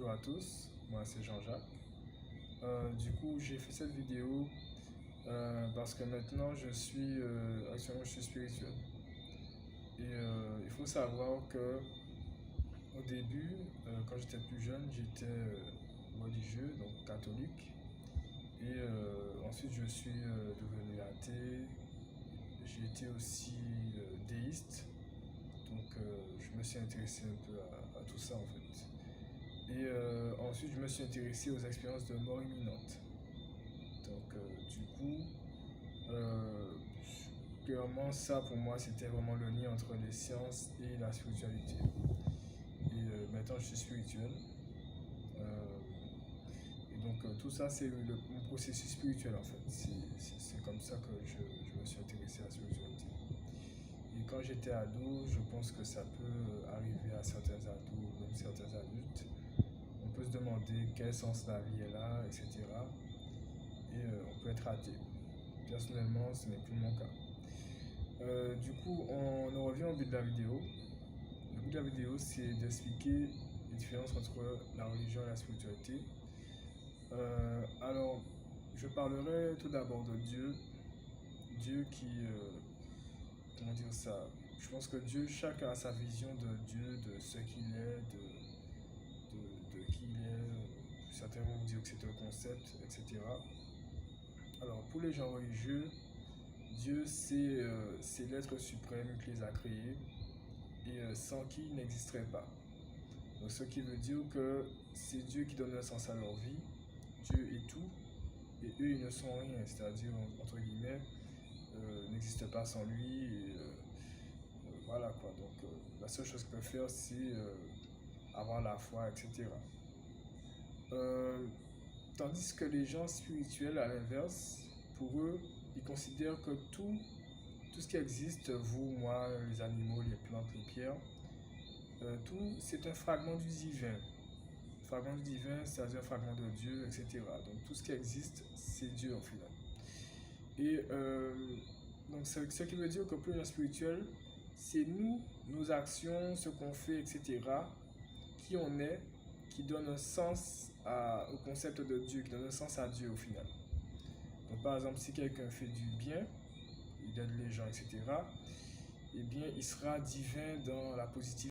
Bonjour à tous, moi c'est Jean-Jacques. Du coup, j'ai fait cette vidéo parce que maintenant actuellement je suis spirituel. Et il faut savoir que au début, quand j'étais plus jeune, j'étais religieux, donc catholique. Et ensuite, je suis devenu athée. J'ai été aussi déiste. Donc, je me suis intéressé un peu à tout ça en fait. Et ensuite, je me suis intéressé aux expériences de mort imminente. Donc, du coup, euh, clairement, ça pour moi, c'était vraiment le lien entre les sciences et la spiritualité. Et maintenant, je suis spirituel. Euh, et donc, tout ça, c'est mon processus spirituel en fait. C'est comme ça que je me suis intéressé à la spiritualité. Et quand j'étais ado, je pense que ça peut arriver à certains ados, même certains adultes. On peut se demander quel sens la vie est là, etc. Et on peut être athée. Personnellement, ce n'est plus mon cas. Du coup, on en revient au but de la vidéo. Le but de la vidéo, c'est d'expliquer les différences entre la religion et la spiritualité. Alors, je parlerai tout d'abord de Dieu. Dieu qui, comment dire ça? Je pense que Dieu, chacun a sa vision de Dieu, de ce qu'il est, de qui il est. Certains vont dire que c'est un concept, etc. Alors, pour les gens religieux, Dieu, c'est l'être suprême qui les a créés et sans qui ils n'existeraient pas. Donc, ce qui veut dire que c'est Dieu qui donne un sens à leur vie. Dieu est tout et eux, ils ne sont rien. C'est-à-dire, entre guillemets, n'existent pas sans lui. Et, voilà quoi. Donc, la seule chose qu'ils peuvent faire, c'est avoir la foi, etc. Euh, Tandis que les gens spirituels, à l'inverse, pour eux, ils considèrent que tout ce qui existe, vous, moi, les animaux, les plantes, les pierres, tout, c'est un fragment du divin. Fragment du divin, c'est-à-dire un fragment de Dieu, etc. Donc tout ce qui existe, c'est Dieu en final. Et donc ce qui veut dire que pour les spirituel, c'est nous, nos actions, ce qu'on fait, etc., qui on est, qui donne un sens au concept de Dieu, qui donne un sens à Dieu au final. Donc par exemple, si quelqu'un fait du bien, il aide les gens, etc., eh bien, il sera divin dans la positivité.